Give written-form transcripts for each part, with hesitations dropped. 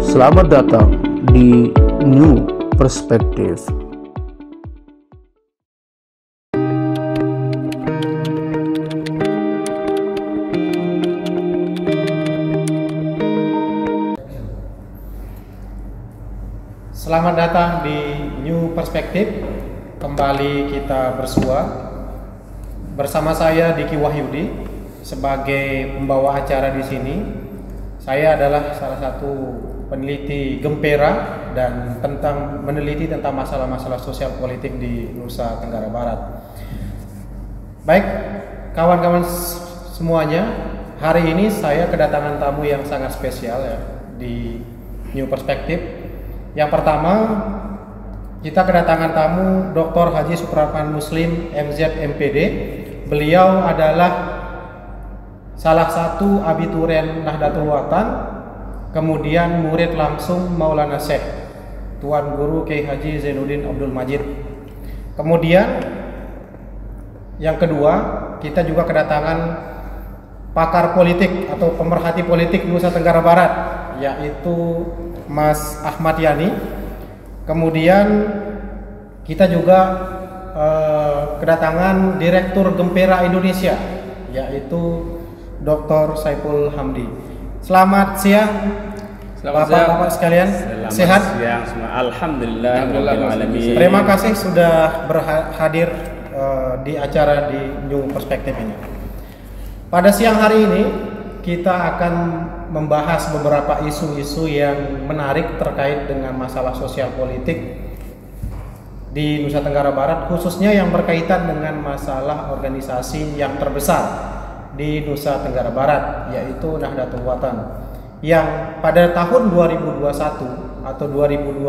Selamat datang di New Perspective. Selamat datang di New Perspective. Kembali kita bersua bersama saya Diki Wahyudi sebagai pembawa acara di sini. Saya adalah salah satu peneliti Gempera dan meneliti tentang masalah-masalah sosial politik di Nusa Tenggara Barat. Baik, kawan-kawan semuanya, hari ini saya kedatangan tamu yang sangat spesial ya di New Perspective. Yang pertama, kita kedatangan tamu Dr. Haji Supratman Muslim MZ MPD. Beliau adalah salah satu abiturian Nahdlatul Watan, kemudian murid langsung Maulana Syekh Tuan Guru Kiai Haji Zainuddin Abdul Majid. Kemudian yang kedua, kita juga kedatangan pakar politik atau pemerhati politik Nusa Tenggara Barat, yaitu Mas Ahmad Yani. Kemudian kita juga kedatangan Direktur Gempera Indonesia, yaitu Dr. Saiful Hamdi. Selamat siang, Bapak-bapak sekalian. Sehat? Siang semua. Alhamdulillah. Terima kasih sudah hadir di acara di New Perspective ini. Pada siang hari ini kita akan membahas beberapa isu-isu yang menarik terkait dengan masalah sosial politik di Nusa Tenggara Barat, khususnya yang berkaitan dengan masalah organisasi yang terbesar di Nusa Tenggara Barat, yaitu Nahdlatul Watan, yang pada tahun 2021 atau 2022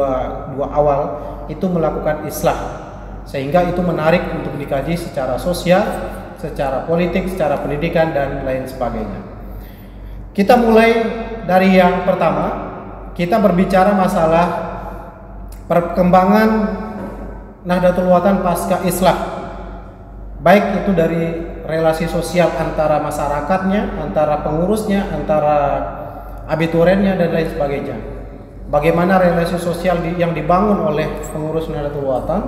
awal itu melakukan islah, sehingga itu menarik untuk dikaji secara sosial, secara politik, secara pendidikan, dan lain sebagainya. Kita mulai dari yang pertama. Kita berbicara masalah perkembangan Nahdlatul Watan pasca islah, baik itu dari relasi sosial antara masyarakatnya, antara pengurusnya, antara abituriennya, dan lain sebagainya. Bagaimana relasi sosial yang dibangun oleh pengurus Nahdlatul Watan,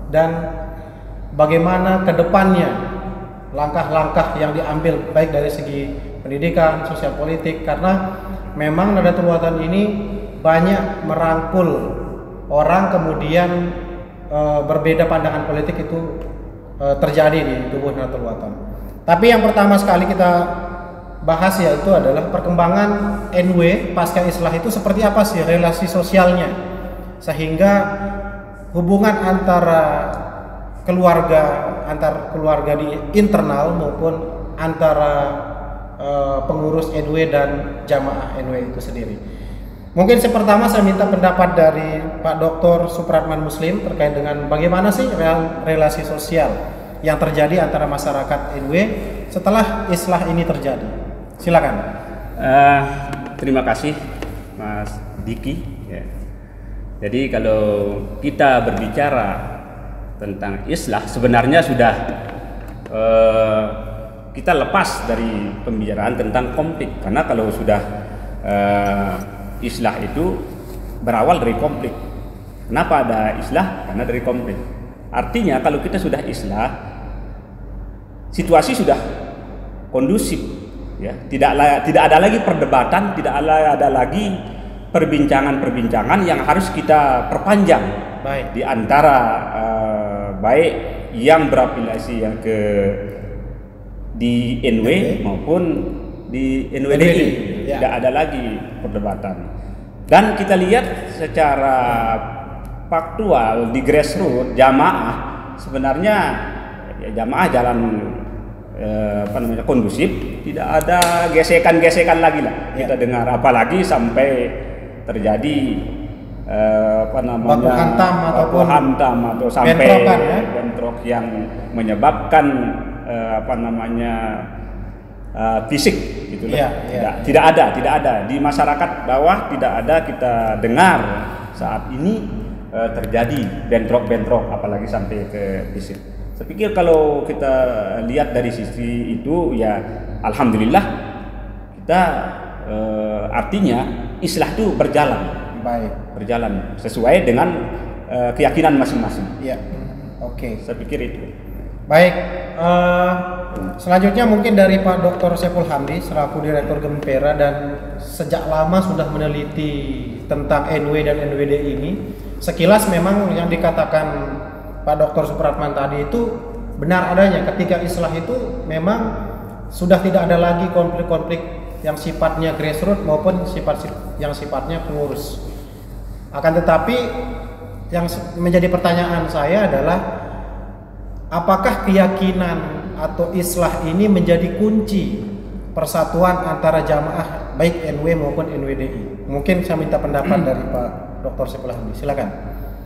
dan bagaimana ke depannya langkah-langkah yang diambil baik dari segi pendidikan, sosial politik, karena memang Nahdlatul Watan ini banyak merangkul orang, kemudian berbeda pandangan politik itu terjadi di tubuh Nahdlatul Watan. Tapi yang pertama sekali kita bahas yaitu adalah perkembangan NW pasca islah itu seperti apa sih relasi sosialnya, sehingga hubungan antar keluarga di internal maupun antara pengurus NW dan jamaah NW itu sendiri. Mungkin pertama saya minta pendapat dari Pak Dr. Supratman Muslim terkait dengan bagaimana sih relasi sosial yang terjadi antara masyarakat NW setelah islah ini terjadi. Silakan. Terima kasih Mas Diki. Ya. Jadi kalau kita berbicara tentang islah, sebenarnya sudah kita lepas dari pembicaraan tentang konflik, karena kalau sudah islah itu berawal dari konflik. Kenapa ada islah? Karena dari konflik. Artinya kalau kita sudah islah, situasi sudah kondusif, ya. Tidak ada lagi perdebatan, tidak ada lagi perbincangan yang harus kita perpanjang, baik di antara baik yang berafiliasi yang di NW maupun di NWDI. Ya. Tidak ada lagi perdebatan. Dan kita lihat secara faktual di grassroots jamaah sebenarnya jamaah jalan kondusif, tidak ada gesekan-gesekan lagi lah. Kita dengar, apalagi sampai terjadi baku hantam atau sampai bentrok yang menyebabkan fisik gitu loh. Tidak ada di masyarakat bawah, tidak ada kita dengar saat ini terjadi bentrok apalagi sampai ke fisik. Saya pikir kalau kita lihat dari sisi itu, ya alhamdulillah kita artinya islah itu berjalan. Baik. Berjalan sesuai dengan keyakinan masing-masing. Iya. Oke. Saya pikir itu. Baik. Selanjutnya mungkin dari Pak Dr. Saiful Hamdi selaku Direktur Gempera dan sejak lama sudah meneliti tentang NW dan NWD ini. Sekilas memang yang dikatakan Pak Dr. Supratman tadi itu benar adanya. Ketika islah itu memang sudah tidak ada lagi konflik-konflik yang sifatnya grassroots maupun yang sifatnya pengurus. Akan tetapi yang menjadi pertanyaan saya adalah apakah keyakinan atau islah ini menjadi kunci persatuan antara jamaah baik NW maupun NWDI? Mungkin saya minta pendapat dari Pak Dr. Saiful Hamdi. Silakan.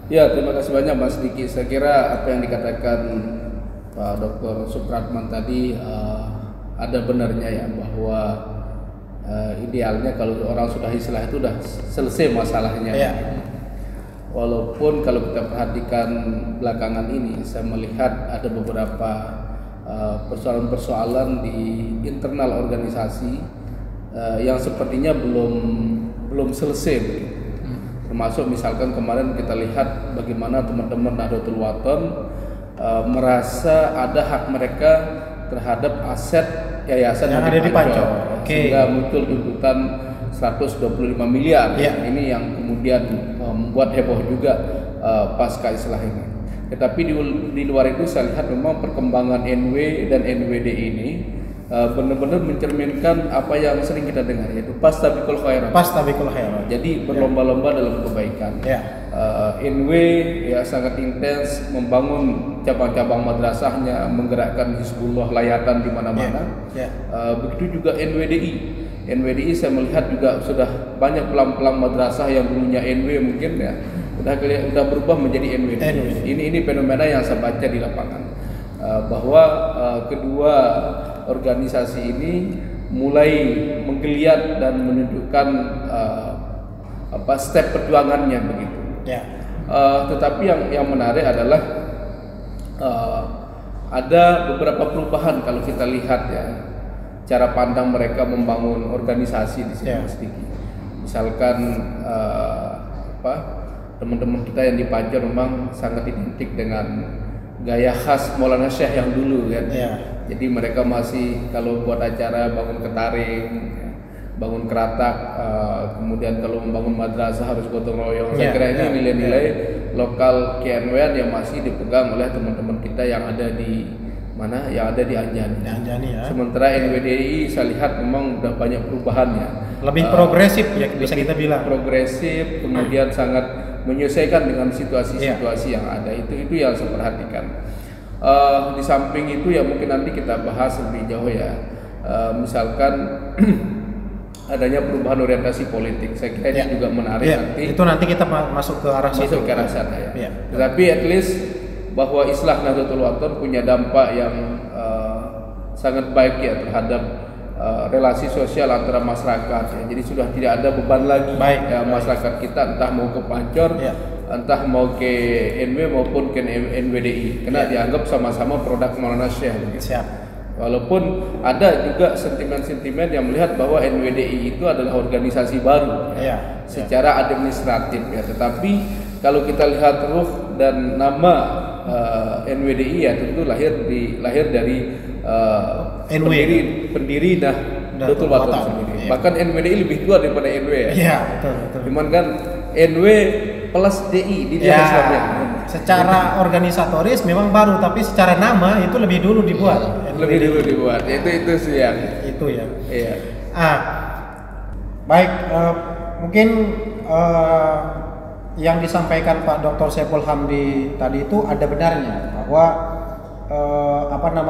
Ya, terima kasih banyak Mas Diki. Saya kira apa yang dikatakan Pak Dr. Supratman tadi ada benarnya ya, bahwa idealnya kalau orang sudah islah itu sudah selesai masalahnya. Ya. Walaupun kalau kita perhatikan belakangan ini, saya melihat ada beberapa persoalan-persoalan di internal organisasi yang sepertinya belum selesai. Termasuk misalkan kemarin kita lihat bagaimana teman-teman Nahdlatul Wathon merasa ada hak mereka terhadap aset yayasan yang ada di Pancor. Sehingga muncul tuntutan 125 miliar. Ini yang kemudian membuat heboh juga pasca islah ini. Tetapi di luar itu saya lihat memang perkembangan NW dan NWD ini benar-benar mencerminkan apa yang sering kita dengar, yaitu fastabiqul khairat. Fastabiqul khairat. Jadi berlomba-lomba dalam kebaikan. NW ya sangat intens membangun cabang-cabang madrasahnya, menggerakkan Hizbullah layatan di mana-mana. Begitu juga NWDI. NWDI saya melihat juga sudah banyak pelang-pelang madrasah yang dulunya NW mungkin ya udah berubah menjadi NWDI. Ini fenomena yang saya baca di lapangan, bahwa kedua organisasi ini mulai menggeliat dan menunjukkan step perjuangannya begitu. Tetapi yang menarik adalah ada beberapa perubahan kalau kita lihat ya, cara pandang mereka membangun organisasi di sini, Mas Diki. Misalkan teman-teman kita yang di Pancor memang sangat identik dengan gaya khas Maulana Syekh yang dulu kan. Jadi mereka masih kalau buat acara bangun ketaring, bangun keratak, kemudian kalau membangun madrasah harus gotong royong. Saya kira ini nilai-nilai lokal KNW yang masih dipegang oleh teman-teman kita yang ada di mana, yang ada di Anjani. Sementara NWDI saya lihat memang udah banyak perubahannya. Lebih progresif ya, bisa kita bilang. Progresif, kemudian sangat menyesuaikan dengan situasi-situasi yang ada. Itu yang saya perhatikan. Di samping itu ya mungkin nanti kita bahas lebih jauh ya. Misalkan adanya perubahan orientasi politik. Saya kira ini juga menarik nanti. Itu nanti kita masuk ke arah sana ya. Tetapi at least bahwa islah Nahdlatul Wathon punya dampak yang sangat baik ya terhadap relasi sosial antara masyarakat ya. Jadi sudah tidak ada beban lagi masyarakat kita, entah mau ke Pancor, entah mau ke NW maupun ke NWDI, karena dianggap sama-sama produk Maulana Syekh. Walaupun ada juga sentimen-sentimen yang melihat bahwa NWDI itu adalah organisasi baru secara administratif ya. Tetapi kalau kita lihat ruh dan nama NWDI ya tentu lahir dari pendiri Nahdlatul Wathon sendiri. Bahkan NWDI lebih tua daripada NW ya. Betul. Cuman kan NW plus DI di dalam Islamnya. Secara organisatoris memang baru, tapi secara nama itu lebih dulu dibuat. Lebih dulu dibuat. Itu sih ya. Itu ya. Baik, mungkin yang disampaikan Pak Dr. Saiful Hamdi tadi itu ada benarnya bahwa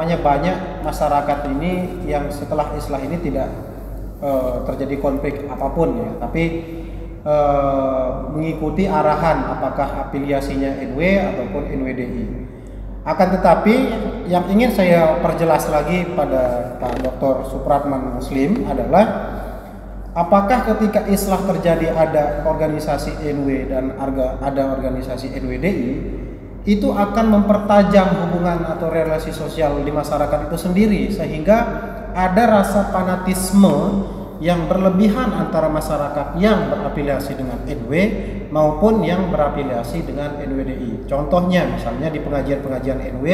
banyak masyarakat ini yang setelah islah ini tidak terjadi konflik apapun ya, tapi mengikuti arahan apakah afiliasinya NW ataupun NWDI. Akan tetapi yang ingin saya perjelas lagi pada Pak Dr. Supratman Muslim adalah apakah ketika islah terjadi ada organisasi NW dan ada organisasi NWDI, itu akan mempertajam hubungan atau relasi sosial di masyarakat itu sendiri, sehingga ada rasa fanatisme yang berlebihan antara masyarakat yang berafiliasi dengan NW maupun yang berafiliasi dengan NWDI. Contohnya misalnya di pengajian-pengajian NW,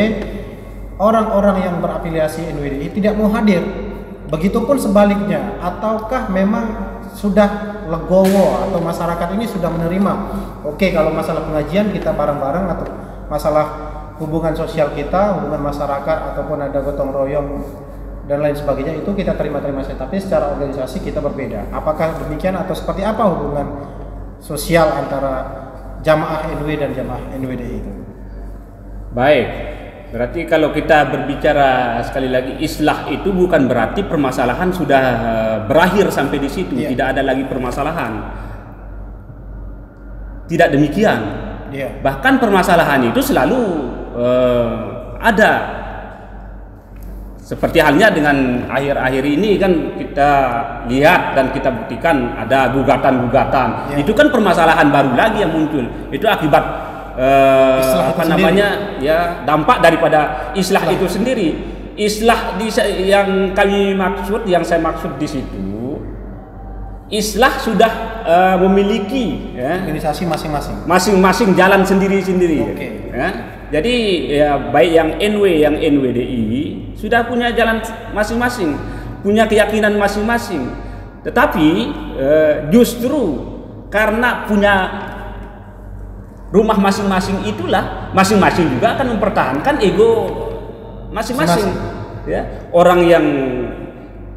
orang-orang yang berafiliasi NWDI tidak mau hadir. Begitupun sebaliknya, ataukah memang sudah legowo atau masyarakat ini sudah menerima, oke, kalau masalah pengajian kita bareng-bareng, atau masalah hubungan sosial kita, hubungan masyarakat ataupun ada gotong royong dan lain sebagainya, itu kita terima-terima saja, tapi secara organisasi kita berbeda. Apakah demikian atau seperti apa hubungan sosial antara jamaah NW dan jamaah NWDI itu? Baik, berarti kalau kita berbicara sekali lagi islah itu bukan berarti permasalahan sudah berakhir sampai di situ, tidak ada lagi permasalahan. Tidak demikian. Bahkan permasalahan itu selalu ada. Seperti halnya dengan akhir-akhir ini kan kita lihat dan kita buktikan ada gugatan-gugatan. Itu kan permasalahan baru lagi yang muncul. Itu akibat dampak daripada islah itu sendiri. Islah yang kami maksud, yang saya maksud di situ, islah sudah memiliki organisasi masing-masing jalan sendiri-sendiri. Jadi baik yang NW yang NWDI sudah punya jalan masing-masing, punya keyakinan masing-masing. Tetapi justru karena punya rumah masing-masing itulah masing-masing juga akan mempertahankan ego masing-masing. Orang yang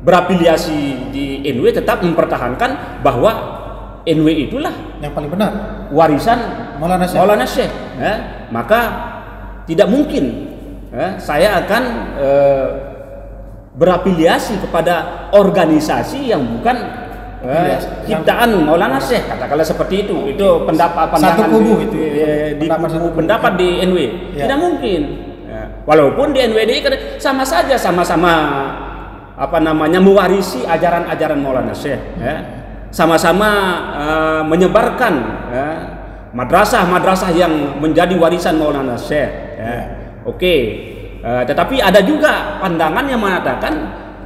berafiliasi di NW tetap mempertahankan bahwa NW itulah yang paling benar, warisan Maulana Syekh. Maka tidak mungkin saya akan berafiliasi kepada organisasi yang bukan ciptaan Maulana Syekh, katakanlah seperti itu. Itu pendapat satu kubu itu pendapat di NW. Tidak mungkin. Walaupun di NWDI sama saja, sama-sama mewarisi ajaran-ajaran Maulana Syekh, sama-sama menyebarkan madrasah-madrasah yang menjadi warisan Maulana Syekh. Tetapi ada juga pandangan yang mengatakan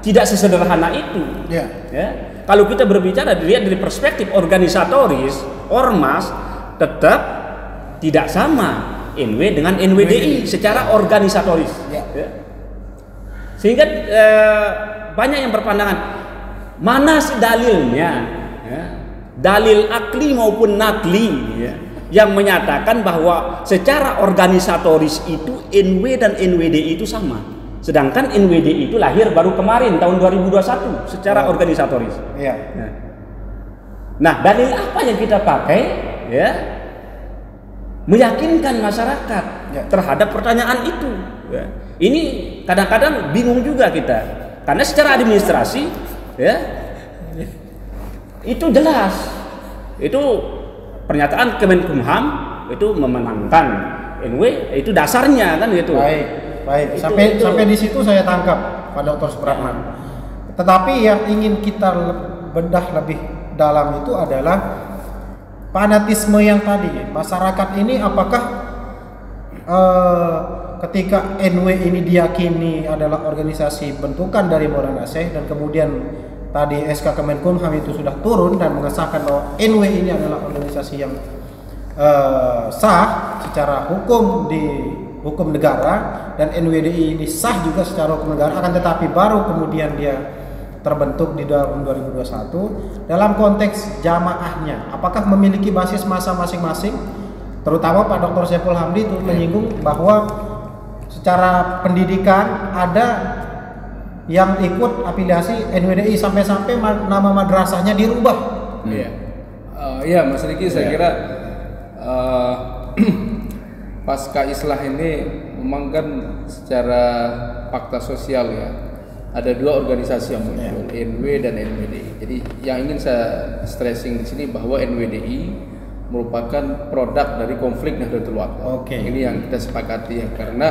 tidak sesederhana itu. Kalau kita berbicara dilihat dari perspektif organisatoris, ormas tetap tidak sama NW dengan NWDI secara organisatoris. Sehingga banyak yang berpandangan mana sih dalilnya, dalil akli maupun nakli, yang menyatakan bahwa secara organisatoris itu NW dan NWDI itu sama. Sedangkan NWDI itu lahir baru kemarin tahun 2021 secara organisatoris. Nah, dalil apa yang kita pakai meyakinkan masyarakat terhadap pertanyaan itu? Ini kadang-kadang bingung juga kita, karena secara administrasi itu jelas, itu pernyataan Kemenkumham itu memenangkan NW, itu dasarnya kan gitu. Baik. Sampai di situ saya tangkap Pak Dr. Supratman. Tetapi yang ingin kita bedah lebih dalam itu adalah fanatisme yang tadi. Masyarakat ini apakah ketika NW ini diyakini adalah organisasi bentukan dari Maulana Syekh, dan kemudian tadi SK Kemenkumham itu sudah turun dan mengesahkan bahwa NW ini adalah organisasi yang sah secara hukum di hukum negara, dan NWDI ini sah juga secara hukum negara, akan tetapi baru kemudian dia terbentuk di tahun 2021 dalam konteks jamaahnya. Apakah memiliki basis massa masing-masing? Terutama Pak Dr. Saiful Hamdi itu menyinggung bahwa secara pendidikan ada yang ikut afiliasi NWDI sampai-sampai nama madrasahnya dirubah. Iya, Mas Riki, saya kira pasca islah ini memang kan secara fakta sosial ada dua organisasi yang muncul, NW dan NWDI. Jadi yang ingin saya stressing di sini bahwa NWDI merupakan produk dari konflik Nahdlatul Wathon. Ini yang kita sepakati karena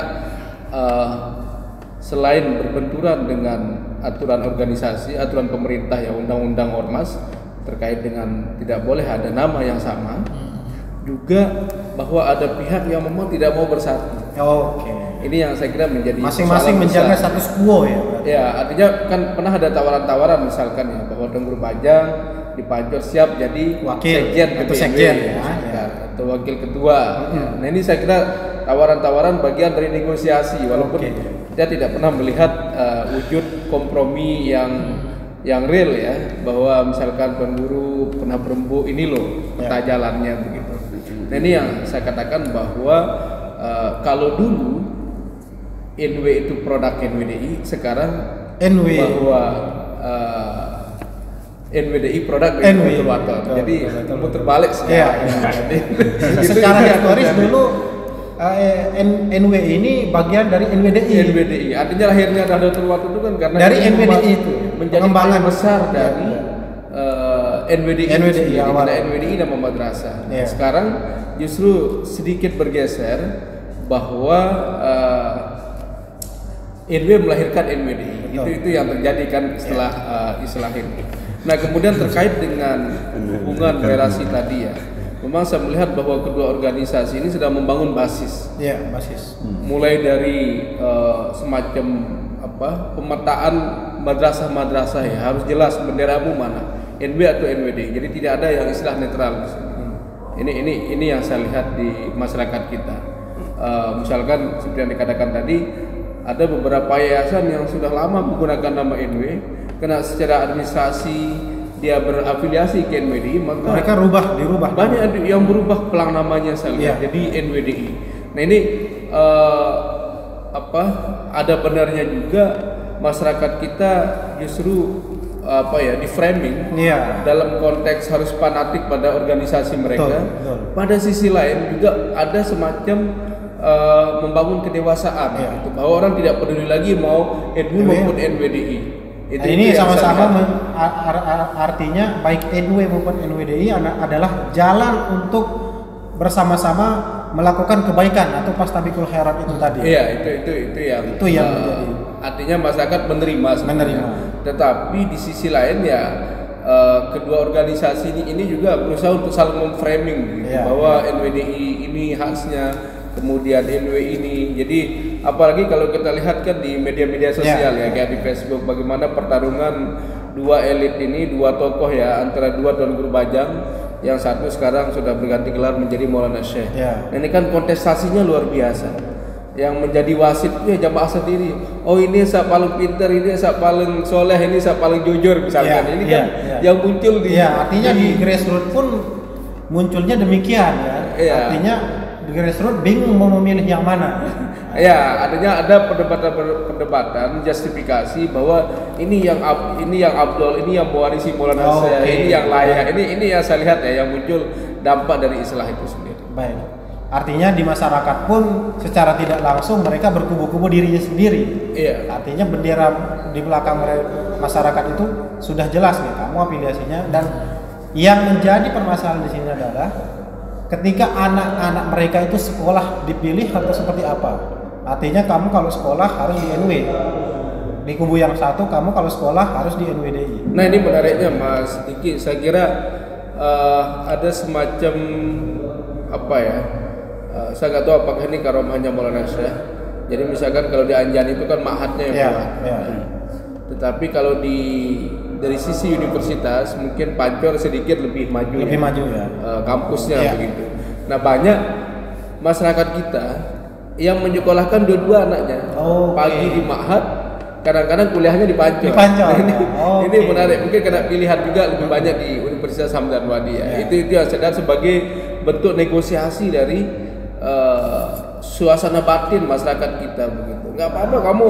selain berbenturan dengan aturan organisasi, aturan pemerintah undang-undang ormas terkait dengan tidak boleh ada nama yang sama, juga bahwa ada pihak yang memang tidak mau bersatu. Ini yang saya kira menjadi masing-masing menjaga status quo ya. Ya, artinya kan pernah ada tawaran-tawaran misalkan ya bahwa Tuan Guru Bajang di Pancor siap jadi sekjen atau wakil ketua. Nah, ini saya kira tawaran-tawaran bagian dari negosiasi, walaupun kita tidak pernah melihat wujud kompromi yang real ya, bahwa misalkan Tuan Guru pernah berembuk ini loh peta jalannya begitu. Nah, ini yang saya katakan bahwa kalau dulu NW itu produk NWDI, sekarang bahwa NWDI produk NW Waton. Jadi muter balik sekarang. Secara historis dulu NW ini bagian dari NWDI. Artinya lahirnya Nahdlatul Wathon itu kan karena dari NWDI itu menjadi pengembangan besar dari NWDI. Ada NWDI dan madrasah. Sekarang justru sedikit bergeser bahwa NW melahirkan NWDI. Itu yang terjadi kan setelah istilah ini. Nah, kemudian terkait dengan hubungan relasi tadi ya, memang saya melihat bahwa kedua organisasi ini sedang membangun basis. Basis. Mulai dari semacam pemetaan madrasah-madrasah ya, harus jelas benderamu mana, NW atau NWD. Jadi tidak ada yang istilah netral di sini. Ini yang saya lihat di masyarakat kita. Misalkan seperti yang dikatakan tadi, ada beberapa yayasan yang sudah lama menggunakan nama NW, karena secara administrasi dia berafiliasi ke NWDI, maka mereka dirubah. Banyak yang berubah pelang namanya saya lihat jadi NWDI. Nah, ini ada benarnya juga masyarakat kita justru di framing dalam konteks harus fanatik pada organisasi mereka. Betul. Pada sisi lain juga ada semacam membangun kedewasaan gitu, bahwa orang tidak peduli lagi mau NW maupun NWDI. Ini sama-sama artinya baik NW maupun NWDI adalah jalan untuk bersama-sama melakukan kebaikan atau pastabikul khairat itu tadi. Iya, itu yang menjadi. Artinya masyarakat menerima. Tetapi di sisi lain ya kedua organisasi ini juga berusaha untuk saling memframing gitu, bahwa NWDI ini khasnya, kemudian NW ini. Jadi apalagi kalau kita lihat kan di media-media sosial kayak di Facebook, bagaimana pertarungan dua elit ini, dua tokoh ya, antara dua Tuan Guru Bajang, yang satu sekarang sudah berganti gelar menjadi Maulana Syekh. Ini kan kontestasinya luar biasa. Yang menjadi wasitnya jamaah sendiri. Oh, ini saya paling pintar, ini saya paling soleh, ini saya paling jujur misalkan. Ini kan yang muncul di artinya di grassroots pun munculnya demikian ya. Artinya di grassroots bingung mau memilih yang mana. Artinya ada perdebatan justifikasi bahwa ini yang afdol, ini yang mewarisi Maulana Syekh, ini yang layak. Ini yang saya lihat ya, yang muncul dampak dari istilah itu sendiri. Baik. Artinya di masyarakat pun secara tidak langsung mereka berkubu-kubu dirinya sendiri. Artinya bendera di belakang masyarakat itu sudah jelas nih kamu afiliasinya, dan yang menjadi permasalahan di sini adalah ketika anak-anak mereka itu sekolah dipilih atau seperti apa. Artinya kamu kalau sekolah harus di NW, di kubu yang satu kamu kalau sekolah harus di NWDI. Nah, ini menariknya Mas Diki, saya kira ada semacam saya nggak tahu apakah ini karomahnya Maulana Syekh. Jadi misalkan kalau di Anjan itu kan ma'hadnya yang kuat. Tetapi kalau dari sisi universitas mungkin Pancor sedikit lebih maju kampusnya begitu. Nah, banyak masyarakat kita yang menyekolahkan dua-dua anaknya, pagi di ma'had, kadang-kadang kuliahnya di Pancor. Ini menarik, mungkin karena pilihan juga lebih banyak di Universitas Hamdan Wadi Itu yang sedang sebagai bentuk negosiasi dari suasana batin masyarakat kita begitu. Nggak apa-apa kamu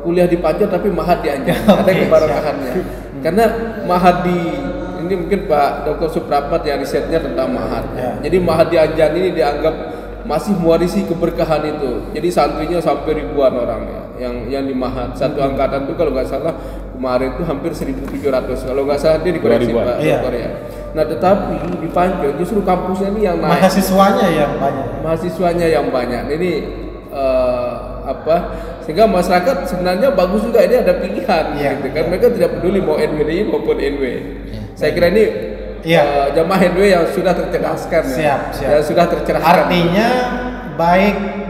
kuliah di Pancor tapi ma'had di Anjan, ada kebarakahannya. Karena ma'had ini mungkin Pak Dr. Suprapat yang risetnya tentang ma'had. Jadi ma'had di Anjan ini dianggap masih mewarisi keberkahan itu. Jadi santrinya sampai ribuan orang yang di ma'had. Satu angkatan itu kalau nggak salah kemarin itu hampir 1.700. Kalau nggak salah dia dikoreksi Pak Dr. ya. Nah, tetapi di Pancor justru kampusnya ini yang naik. Mahasiswanya yang banyak. Ini sehingga masyarakat sebenarnya bagus juga ini ada pilihan gitu kan. Mereka tidak peduli mau NWDI maupun NW. Saya kira ini jamaah NW yang sudah tercerdaskan. Siap. Yang sudah tercerahkan. Artinya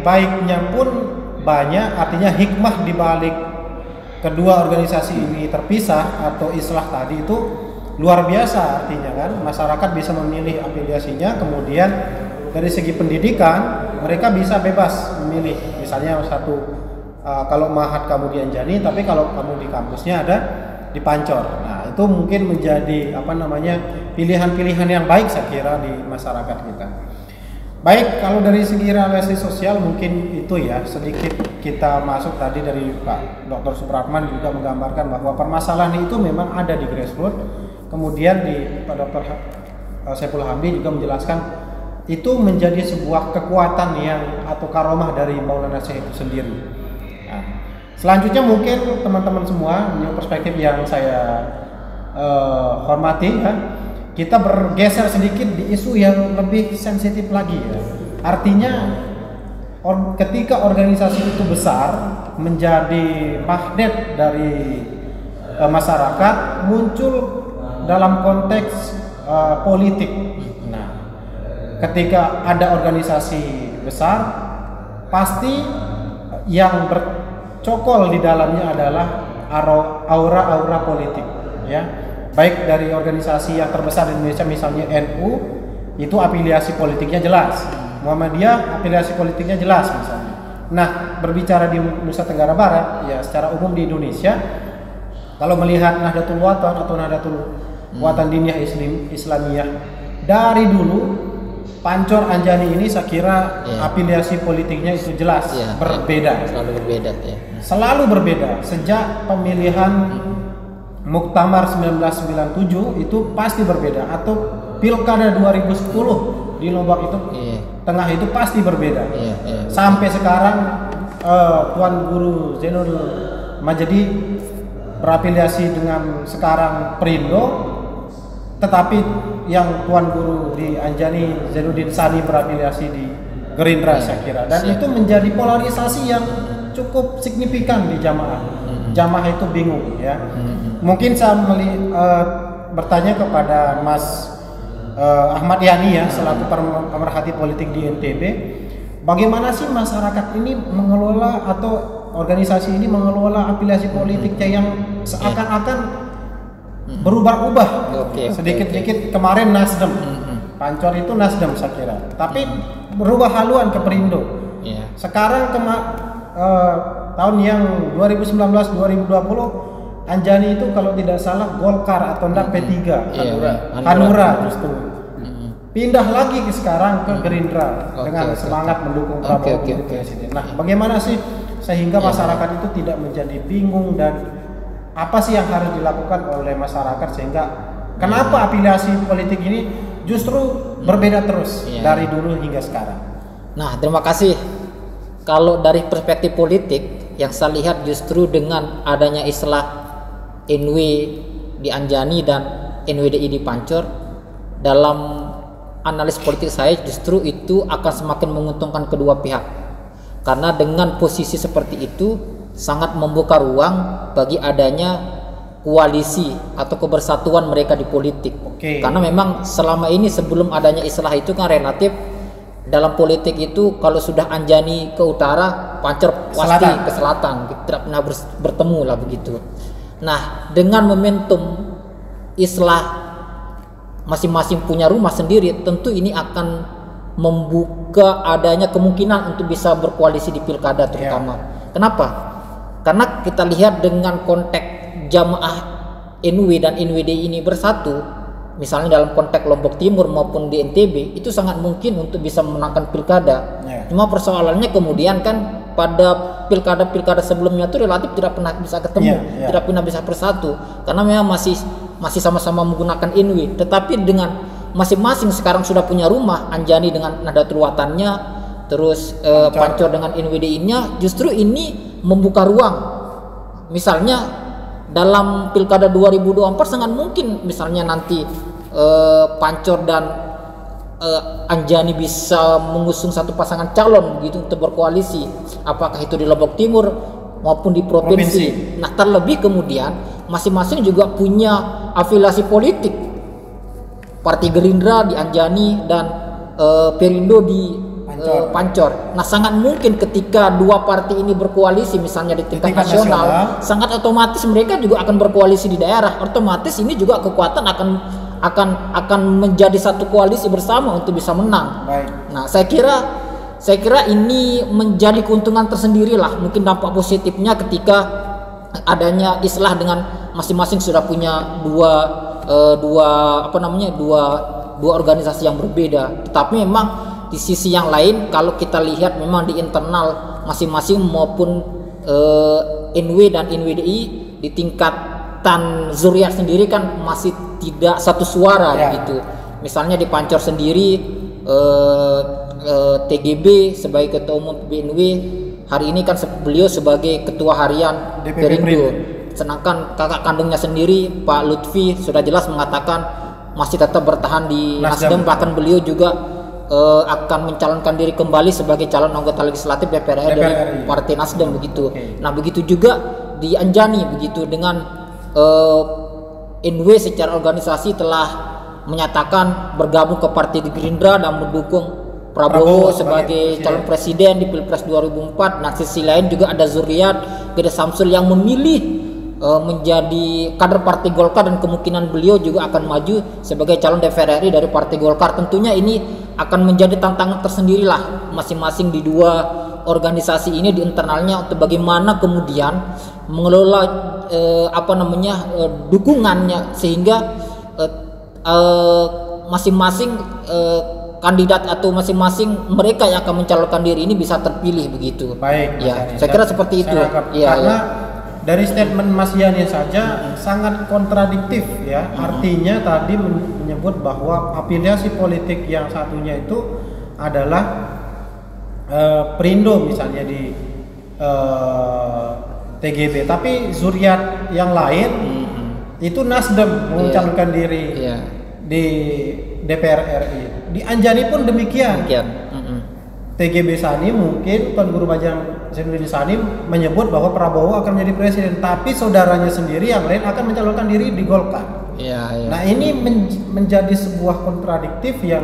baiknya pun banyak, artinya hikmah di balik kedua organisasi ini terpisah atau islah tadi itu luar biasa. Artinya kan masyarakat bisa memilih afiliasinya, kemudian dari segi pendidikan mereka bisa bebas memilih, misalnya kalau Mahat kamu di Anjani, tapi kalau kamu di kampusnya ada di Pancor. Nah itu mungkin menjadi pilihan-pilihan yang baik saya kira di masyarakat kita. Baik, kalau dari segi relasi sosial mungkin itu ya, sedikit kita masuk tadi dari Pak Dr. Supratman juga menggambarkan bahwa permasalahan itu memang ada di grassroots. Kemudian Pak Dr. Saiful Hamdi juga menjelaskan itu menjadi sebuah kekuatan atau karomah dari Maulana Syekh itu sendiri. Nah, selanjutnya mungkin teman-teman semua, new perspektif yang saya hormati kan, kita bergeser sedikit di isu yang lebih sensitif lagi ya. Artinya ketika organisasi itu besar menjadi magnet dari masyarakat, muncul dalam konteks politik. Nah, ketika ada organisasi besar, pasti yang bercokol di dalamnya adalah aura-aura politik ya. Baik dari organisasi yang terbesar di Indonesia misalnya NU, itu afiliasi politiknya jelas. Muhammadiyah afiliasi politiknya jelas misalnya. Nah, berbicara di Nusa Tenggara Barat ya, secara umum di Indonesia, kalau melihat Nahdlatul Watan atau Nahdlatul Watan Diniyah Islamiyah dari dulu, Pancor Anjani ini saya kira afiliasi politiknya itu jelas berbeda. Selalu berbeda ya. Selalu berbeda sejak pemilihan Muktamar 1997 itu pasti berbeda, atau Pilkada 2010 di Lombok itu tengah itu pasti berbeda. Sampai sekarang Tuan Guru Zainul Majdi berafiliasi dengan sekarang Perindo, tetapi yang Tuan Guru di Anjani Zainuddin Sani berafiliasi di Gerindra saya kira, dan itu menjadi polarisasi yang cukup signifikan di jamaah. Jamaah itu bingung ya. Mungkin saya bertanya kepada Mas Ahmad Yani ya, selaku pemerhati politik di NTB, bagaimana sih masyarakat ini mengelola atau organisasi ini mengelola afiliasi politiknya yang seakan-akan berubah-ubah sedikit-sedikit. Kemarin Nasdem, Pancor itu Nasdem saya kira, tapi berubah haluan ke Perindo. Sekarang tahun yang 2019-2020 Anjani itu kalau tidak salah Golkar atau enggak P3 Hanura justru pindah lagi sekarang ke Gerindra dengan semangat mendukung Prabowo menjadi presiden. Nah, bagaimana sih sehingga masyarakat itu tidak menjadi bingung, dan apa sih yang harus dilakukan oleh masyarakat sehingga kenapa afiliasi politik ini justru berbeda terus dari dulu hingga sekarang? Nah, terima kasih. Kalau dari perspektif politik yang saya lihat justru dengan adanya islah NW di Anjani dan NWDI di Pancor, dalam analis politik saya justru itu akan semakin menguntungkan kedua pihak, karena dengan posisi seperti itu sangat membuka ruang bagi adanya koalisi atau kebersatuan mereka di politik. Karena memang selama ini sebelum adanya islah itu kan relatif dalam politik itu kalau sudah Anjani ke utara, Pancor pasti ke selatan, tidak pernah bertemu lah begitu. Nah, dengan momentum islah masing-masing punya rumah sendiri, tentu ini akan membuka adanya kemungkinan untuk bisa berkoalisi di pilkada terutama. Kenapa? Karena kita lihat dengan konteks jamaah NW dan NWD ini bersatu, misalnya dalam konteks Lombok Timur maupun di NTB, itu sangat mungkin untuk bisa memenangkan pilkada. Cuma persoalannya kemudian kan pada pilkada-pilkada sebelumnya itu relatif tidak pernah bisa ketemu, tidak pernah bisa bersatu, karena memang masih sama-sama menggunakan NW. Tetapi dengan masing-masing sekarang sudah punya rumah, Anjani dengan Nahdlatul Watannya, terus Pancor dengan NWDI-nya, justru ini membuka ruang. Misalnya dalam pilkada 2024 sangat mungkin misalnya nanti Pancor dan Anjani bisa mengusung satu pasangan calon gitu untuk berkoalisi, apakah itu di Lombok Timur maupun di provinsi. Nah, terlebih kemudian masing-masing juga punya afiliasi politik. Partai Gerindra di Anjani dan Perindo di Pancor. Nah, sangat mungkin ketika dua partai ini berkoalisi misalnya di tingkat nasional, sangat otomatis mereka juga akan berkoalisi di daerah. Otomatis ini juga kekuatan akan menjadi satu koalisi bersama untuk bisa menang. Baik. Nah, saya kira ini menjadi keuntungan tersendiri lah. Mungkin dampak positifnya ketika adanya Islah dengan masing-masing sudah punya dua organisasi yang berbeda. Tetapi memang di sisi yang lain kalau kita lihat memang di internal masing-masing maupun NW dan NWDI di tingkatan Zuriat sendiri kan masih tidak satu suara gitu. Misalnya di Pancor sendiri TGB sebagai ketua umum PBNW hari ini kan beliau sebagai ketua harian Perindo. Sedangkan kakak kandungnya sendiri Pak Lutfi sudah jelas mengatakan masih tetap bertahan di Nasdem, bahkan beliau juga akan mencalonkan diri kembali sebagai calon anggota legislatif DPR RI dari Partai Nasdem begitu. Nah, begitu juga di Anjani begitu dengan NW secara organisasi telah menyatakan bergabung ke Partai Gerindra dan mendukung Prabowo sebagai calon presiden di Pilpres 2004. Nah, sisi lain juga ada Zuriat Gede Samsul yang memilih menjadi kader Partai Golkar dan kemungkinan beliau juga akan maju sebagai calon DPR RI dari Partai Golkar. Tentunya ini akan menjadi tantangan tersendiri lah masing-masing di dua organisasi ini di internalnya untuk bagaimana kemudian mengelola dukungannya sehingga masing-masing kandidat atau masing-masing mereka yang akan mencalonkan diri ini bisa terpilih begitu. Baik, ya, saya kira seperti itu. Karena dari statement Mas Yani saja sangat kontradiktif ya. Artinya tadi menyebut bahwa afiliasi politik yang satunya itu adalah Perindo misalnya di TGB, tapi Zuriat yang lain itu Nasdem mencalonkan diri di DPR RI. Di Anjani pun demikian. TGB Sani mungkin Tuan Guru Bajang Zainuddin Sani menyebut bahwa Prabowo akan menjadi presiden, tapi saudaranya sendiri yang lain akan mencalonkan diri di Golkar. Nah, ini menjadi sebuah kontradiktif yang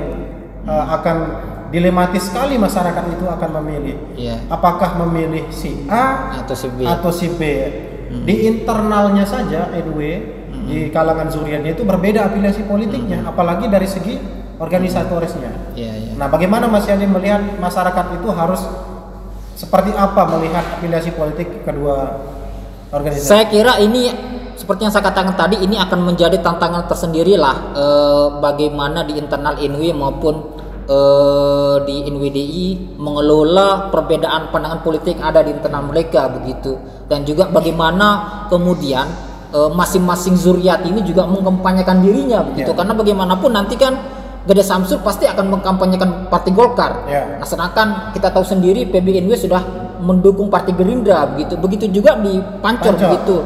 akan dilematis sekali masyarakat itu akan memilih. Apakah memilih si A atau si B? Di internalnya saja NW di kalangan Zuriatnya itu berbeda afiliasi politiknya, apalagi dari segi organisatorisnya. Nah, bagaimana Mas Yani melihat masyarakat itu harus seperti apa melihat afiliasi politik kedua organisasi? Saya kira ini seperti yang saya katakan tadi, ini akan menjadi tantangan tersendiri lah bagaimana di internal NW maupun di NWDI mengelola perbedaan pandangan politik yang ada di internal mereka begitu, dan juga bagaimana kemudian masing-masing Zuriat ini juga mengkampanyekan dirinya begitu, karena bagaimanapun nanti kan Gede Samsul pasti akan mengkampanyekan Partai Golkar. Nah, sedangkan kita tahu sendiri PBNW sudah mendukung Partai Gerindra begitu. Begitu juga di Pancor begitu.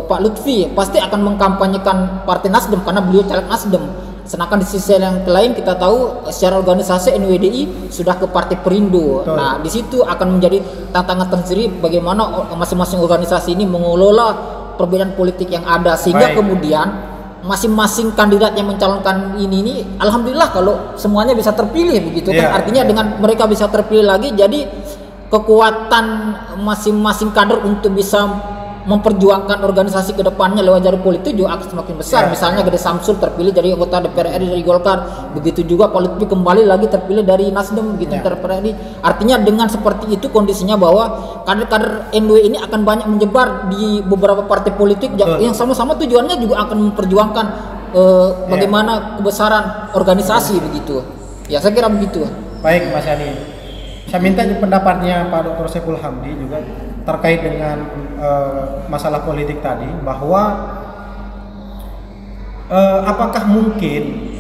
Pak Lutfi pasti akan mengkampanyekan Partai Nasdem karena beliau caleg Nasdem. Sedangkan di sisi yang lain kita tahu secara organisasi NWDI sudah ke Partai Perindo. Nah, di situ akan menjadi tantangan tersendiri bagaimana masing-masing organisasi ini mengelola perbedaan politik yang ada sehingga kemudian masing-masing kandidat yang mencalonkan ini alhamdulillah kalau semuanya bisa terpilih begitu kan, artinya dengan mereka bisa terpilih lagi, jadi kekuatan masing-masing kader untuk bisa memperjuangkan organisasi ke depannya lewat jalur politik juga akan semakin besar. Misalnya Gede Samsul terpilih dari anggota DPR RI dari Golkar, begitu juga Pak Lutfi kembali lagi terpilih dari Nasdem begitu DPR RI. Artinya dengan seperti itu kondisinya bahwa kader-kader NW ini akan banyak menyebar di beberapa partai politik yang sama-sama tujuannya juga akan memperjuangkan bagaimana kebesaran organisasi begitu. Ya, saya kira begitu. Baik, Mas Yani. Saya minta pendapatnya Pak Dr. Saiful Hamdi juga terkait dengan masalah politik tadi, bahwa apakah mungkin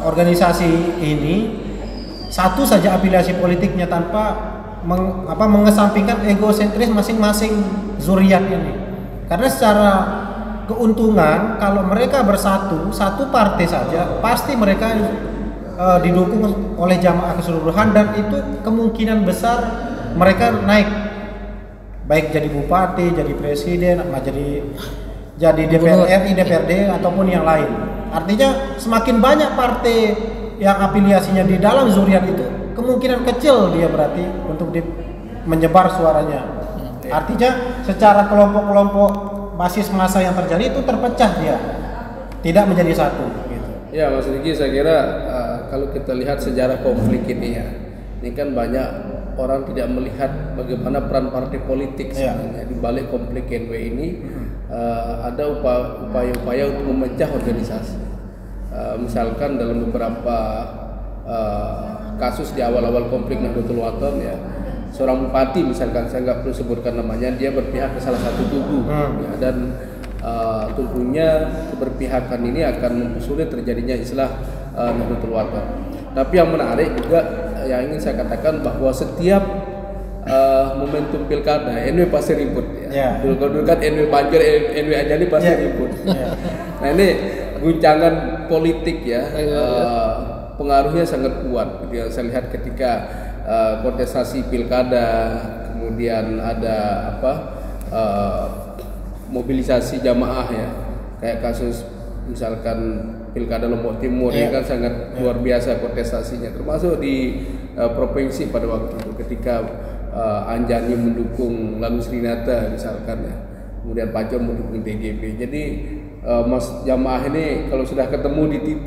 organisasi ini satu saja afiliasi politiknya tanpa mengesampingkan egosentris masing-masing Zuriat ini? Karena secara keuntungan kalau mereka bersatu satu partai saja pasti mereka didukung oleh jamaah keseluruhan, dan itu kemungkinan besar mereka naik, baik jadi bupati, jadi presiden, jadi DPR RI, DPRD ataupun yang lain. Artinya semakin banyak partai yang afiliasinya di dalam Zuriat itu kemungkinan kecil dia berarti untuk menyebar suaranya. Artinya secara kelompok-kelompok basis massa yang terjadi itu terpecah dia, tidak menjadi satu. Gitu. Ya Mas Riki, saya kira kalau kita lihat sejarah konflik ini ya, ini kan banyak orang tidak melihat bagaimana peran partai politik sebenarnya di balik konflik NW ini. Ada upaya-upaya untuk memecah organisasi. Misalkan dalam beberapa kasus di awal-awal konflik Nahdlatul Wathon ya, seorang bupati misalkan, saya nggak perlu sebutkan namanya, dia berpihak ke salah satu kubu ya, dan tentunya keberpihakan ini akan mempersulit terjadinya islah Nahdlatul Wathon. Tapi yang menarik juga yang ingin saya katakan bahwa setiap momentum pilkada NW pasti ribut ya. Dulu kan NW Banjar, NW Anjani pasti ribut. Nah ini guncangan politik ya, pengaruhnya sangat kuat. Saya lihat ketika kontestasi pilkada, kemudian ada mobilisasi jamaah ya, kayak kasus misalkan pilkada Lombok Timur ini kan sangat luar biasa kontestasinya, termasuk di provinsi pada waktu itu ketika Anjani mendukung Lalu Srinata misalkan ya, kemudian Pancor mendukung TGB. Jadi mas jamaah ini kalau sudah ketemu di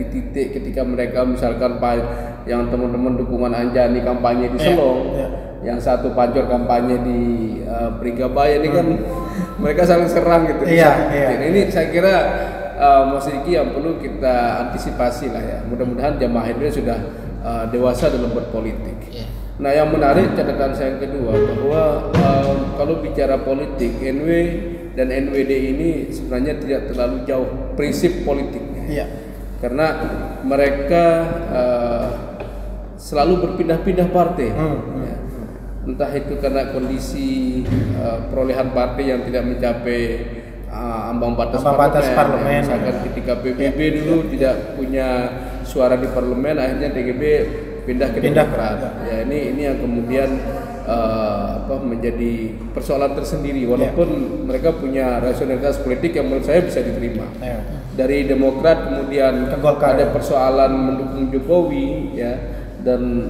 titik ketika mereka misalkan yang teman-teman dukungan Anjani kampanye di Selong, yang satu Pancor kampanye di Prigabaya, ini kan mereka saling serang gitu. Ini saya kira Mas Riki yang perlu kita antisipasi lah ya. Mudah-mudahan jamaah ini sudah dewasa dalam berpolitik. Nah yang menarik catatan saya yang kedua bahwa kalau bicara politik NW dan NWD ini sebenarnya tidak terlalu jauh prinsip politiknya. Karena mereka selalu berpindah-pindah partai. Entah itu karena kondisi perolehan partai yang tidak mencapai ambang batas parlemen. Misalkan ketika PBB dulu tidak punya suara di parlemen, akhirnya DGB pindah ke Demokrat. Ya ini yang kemudian menjadi persoalan tersendiri, walaupun mereka punya rasionalitas politik yang menurut saya bisa diterima. Dari Demokrat kemudian ada persoalan mendukung Jokowi ya, dan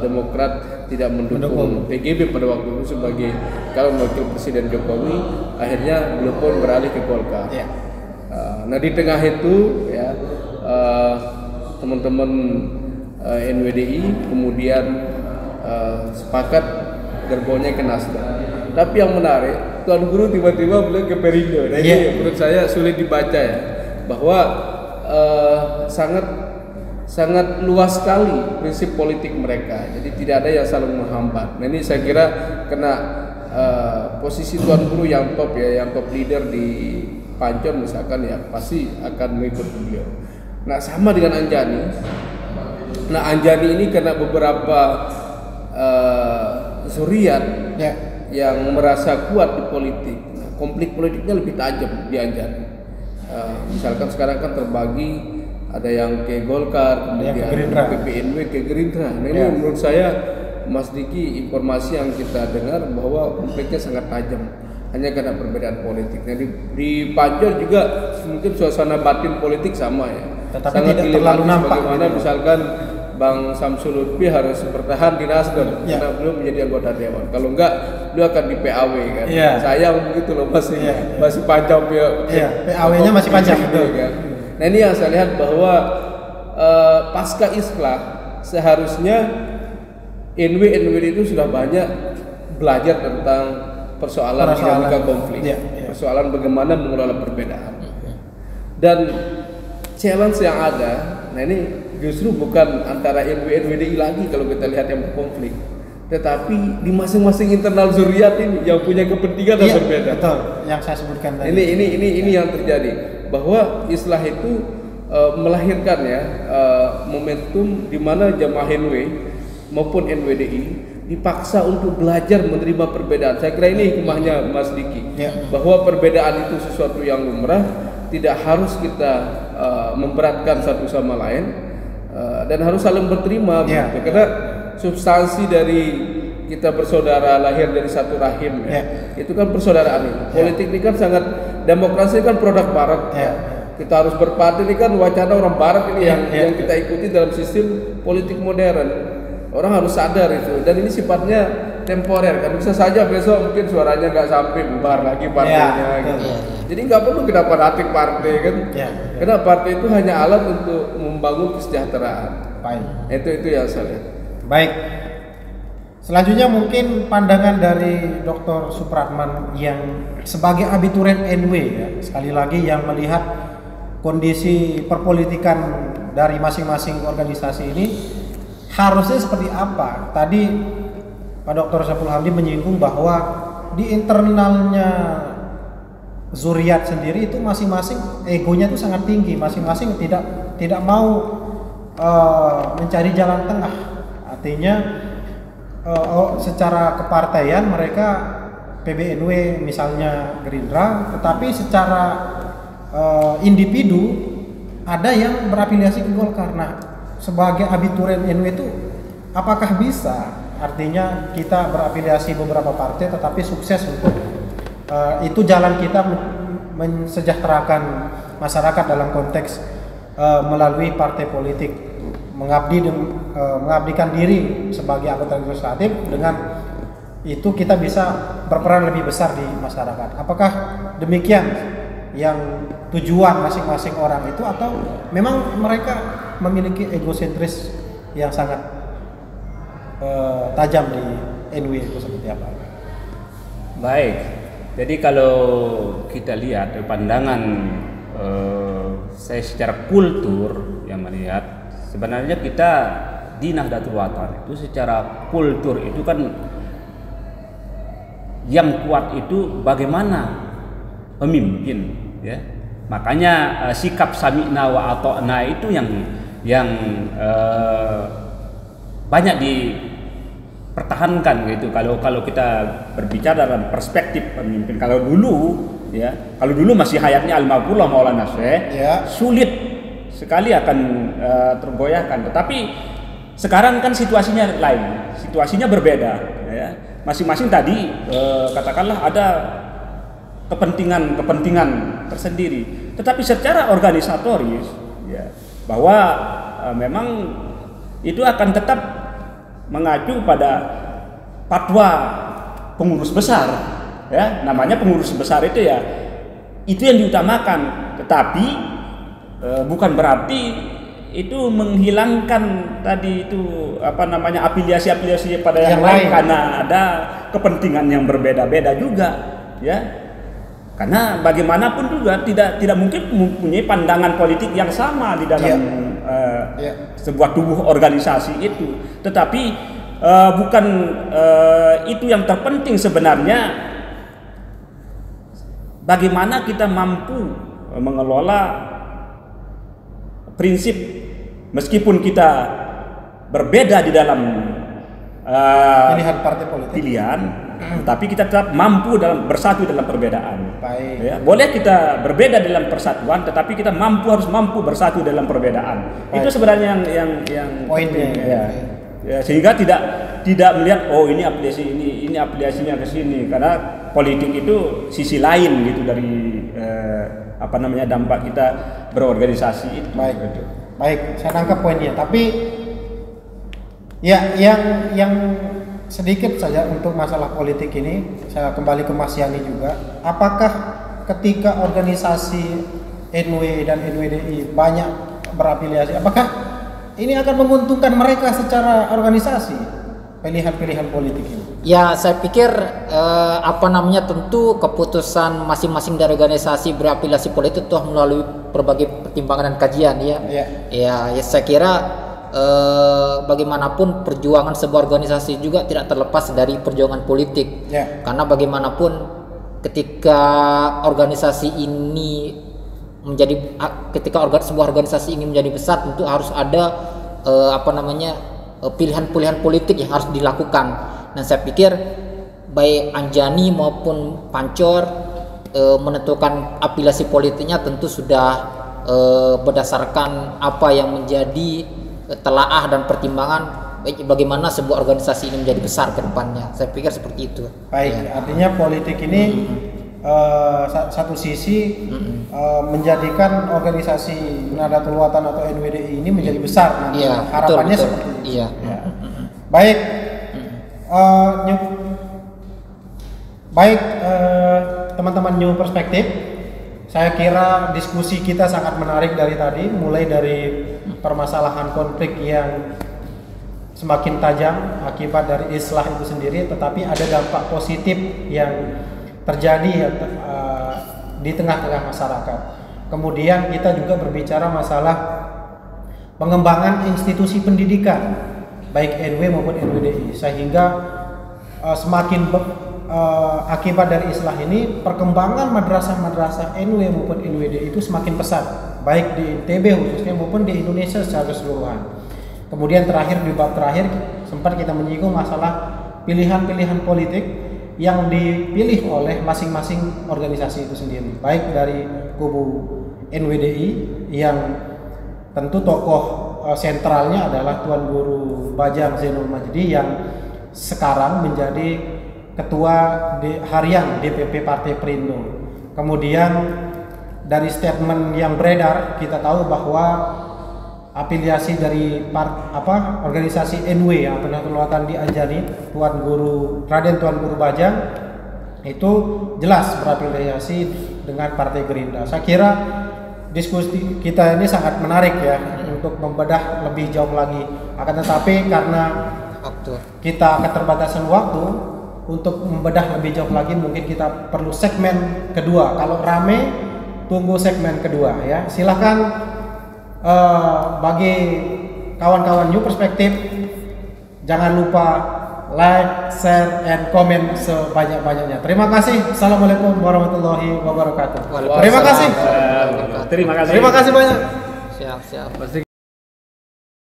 Demokrat tidak mendukung PGB pada waktu itu sebagai calon wakil presiden Jokowi, akhirnya beliau pun beralih ke Golkar. Nah di tengah itu ya teman-teman NWDI kemudian sepakat gerbongnya ke Nasdem. Tapi yang menarik, Tuan Guru tiba-tiba beliau ke Perindo. Nah ini menurut saya sulit dibaca ya, bahwa sangat luas sekali prinsip politik mereka. Jadi tidak ada yang saling menghambat. Nah ini saya kira kena posisi Tuan Guru yang top ya, yang top leader di Pancor misalkan ya, pasti akan mengikut beliau. Nah sama dengan Anjani. Nah Anjani ini karena beberapa zuriat yang merasa kuat di politik, konflik politiknya lebih tajam di Anjani. Misalkan sekarang kan terbagi, ada yang ke Golkar, kemudian ke PNW, ke Gerindra. Nah ini menurut saya Mas Diki, informasi yang kita dengar bahwa konfliknya sangat tajam hanya karena perbedaan politik. Nah di Pancor juga mungkin suasana batin politik sama ya, tetapi sangat tidak terlalu nampak. Bagaimana misalkan Bang Samsul Lutfi harus bertahan di Nasdem karena belum menjadi anggota dewan. Kalau enggak, beliau akan di PAW kan. Sayang begitu loh masih panjang PAW-nya masih panjang kan. Nah ini yang saya lihat bahwa pasca islah seharusnya NWD itu sudah banyak belajar tentang persoalan dinamika konflik, persoalan bagaimana mengelola perbedaan. Dan challenge yang ada, nah ini justru bukan antara NWDI lagi kalau kita lihat yang berkonflik, tetapi di masing-masing internal zuriat ini yang punya kepentingan yang berbeda. Betul, yang saya sebutkan tadi. Ini yang terjadi, bahwa islah itu melahirkan ya momentum di mana jamaah NW maupun NWDI dipaksa untuk belajar menerima perbedaan. Saya kira ini hikmahnya Mas Diki, bahwa perbedaan itu sesuatu yang lumrah, tidak harus kita memberatkan satu sama lain, dan harus saling berterima gitu. Karena substansi dari kita bersaudara, lahir dari satu rahim itu kan persaudaraan ini. Politik ini kan sangat, demokrasi kan produk barat. Kita harus berparti, ini kan wacana orang barat ini yang kita ikuti dalam sistem politik modern. Orang harus sadar itu, dan ini sifatnya temporer kan, bisa saja besok mungkin suaranya nggak sampai bubar lagi partainya gitu. Jadi nggak perlu kita fanatik partai kan, karena partai itu hanya alat untuk membangun kesejahteraan. Baik. Itu yang saya lihat. Baik. Selanjutnya mungkin pandangan dari Dr. Supratman yang sebagai abituren NW ya, sekali lagi yang melihat kondisi perpolitikan dari masing-masing organisasi ini harusnya seperti apa. Tadi Pak Dr. Saiful Hamdi menyinggung bahwa di internalnya Zuriat sendiri itu masing-masing egonya itu sangat tinggi, masing-masing tidak mau mencari jalan tengah. Artinya secara kepartaian mereka PBNW misalnya Gerindra, tetapi secara individu ada yang berafiliasi ke Golkar. Nah, sebagai abituren NW itu apakah bisa? Artinya kita berafiliasi beberapa partai tetapi sukses untuk itu jalan kita mensejahterakan masyarakat dalam konteks melalui partai politik, mengabdikan diri sebagai anggota legislatif, dengan itu kita bisa berperan lebih besar di masyarakat. Apakah demikian yang tujuan masing-masing orang itu, atau memang mereka memiliki egosentris yang sangat tajam di NW itu seperti apa? Baik, jadi kalau kita lihat pandangan saya secara kultur yang melihat, sebenarnya kita di Nahdlatul Ulama itu secara kultur itu kan yang kuat itu bagaimana pemimpin, ya. Makanya sikap sami'na wa ata'na itu yang banyak dipertahankan gitu. Kalau kita berbicara dalam perspektif pemimpin, kalau dulu masih hayatnya Al-Maqullah Maulana Syekh, sulit sekali akan tergoyahkan. Tetapi sekarang kan situasinya lain, situasinya berbeda, ya. Masing-masing tadi katakanlah ada kepentingan tersendiri, tetapi secara organisatoris, ya, bahwa memang itu akan tetap mengacu pada fatwa pengurus besar, ya. Namanya pengurus besar itu ya, itu yang diutamakan, tetapi bukan berarti itu menghilangkan tadi itu afiliasi pada yang lain, karena ada kepentingan yang berbeda-beda juga, ya. Karena bagaimanapun juga tidak mungkin mempunyai pandangan politik yang sama di dalam sebuah tubuh organisasi itu. Tetapi bukan itu yang terpenting sebenarnya. Bagaimana kita mampu mengelola prinsip, meskipun kita berbeda di dalam pilihan partai politik, tapi kita tetap mampu bersatu dalam perbedaan. Baik. Ya, boleh kita berbeda dalam persatuan, tetapi kita harus mampu bersatu dalam perbedaan. Baik. Itu sebenarnya yang poinnya. Ya, sehingga tidak melihat ini afiliasi ini afiliasinya ke sini, karena politik itu sisi lain gitu dari dampak kita berorganisasi itu. Baik, gitu. Baik, saya tangkap poinnya. Tapi ya yang sedikit saja untuk masalah politik ini, saya kembali ke Mas Yani juga. Apakah ketika organisasi NW dan NWDI banyak berafiliasi, apakah ini akan menguntungkan mereka secara organisasi pilihan-pilihan politik ini? Ya, saya pikir tentu keputusan masing-masing dari organisasi berafiliasi politik itu melalui berbagai pertimbangan dan kajian, ya. Ya, saya kira bagaimanapun perjuangan sebuah organisasi juga tidak terlepas dari perjuangan politik, karena bagaimanapun ketika organisasi ini sebuah organisasi ini menjadi besar, tentu harus ada pilihan-pilihan politik yang harus dilakukan. Dan saya pikir baik Anjani maupun Pancor menentukan afiliasi politiknya tentu sudah berdasarkan apa yang menjadi telaah dan pertimbangan bagaimana sebuah organisasi ini menjadi besar ke depannya. Saya pikir seperti itu. Baik, artinya politik ini satu sisi menjadikan organisasi Nahdlatul Ulama atau NWDI ini menjadi besar nanti. Harapannya betul. Seperti itu. Baik, teman-teman New Perspektif, saya kira diskusi kita sangat menarik dari tadi, mulai dari permasalahan konflik yang semakin tajam akibat dari islah itu sendiri, tetapi ada dampak positif yang terjadi di tengah-tengah masyarakat. Kemudian kita juga berbicara masalah pengembangan institusi pendidikan, baik NW maupun NWDI, sehingga semakin akibat dari islah ini perkembangan madrasah-madrasah NW maupun NWDI itu semakin pesat, baik di ITB khususnya maupun di Indonesia secara keseluruhan. Kemudian terakhir, di bab terakhir sempat kita menyinggung masalah pilihan-pilihan politik yang dipilih oleh masing-masing organisasi itu sendiri, baik dari kubu NWDI yang tentu tokoh sentralnya adalah Tuan Guru Bajang Zainul Majdi yang sekarang menjadi ketua harian DPP Partai Perindo. Kemudian dari statement yang beredar kita tahu bahwa afiliasi dari organisasi NW yang Nahdlatul di Anjani, Raden Tuan Guru Bajang itu jelas berafiliasi dengan Partai Gerindra. Saya kira diskusi kita ini sangat menarik ya untuk membedah lebih jauh lagi. Akan tetapi karena kita keterbatasan waktu untuk membedah lebih jauh lagi, mungkin kita perlu segmen kedua. Kalau rame, tunggu segmen kedua ya. Silakan bagi kawan-kawan New Perspektif, jangan lupa like, share, and comment sebanyak-banyaknya. Terima kasih. Assalamualaikum warahmatullahi wabarakatuh. Terima kasih. Terima kasih. Terima kasih banyak. Siap.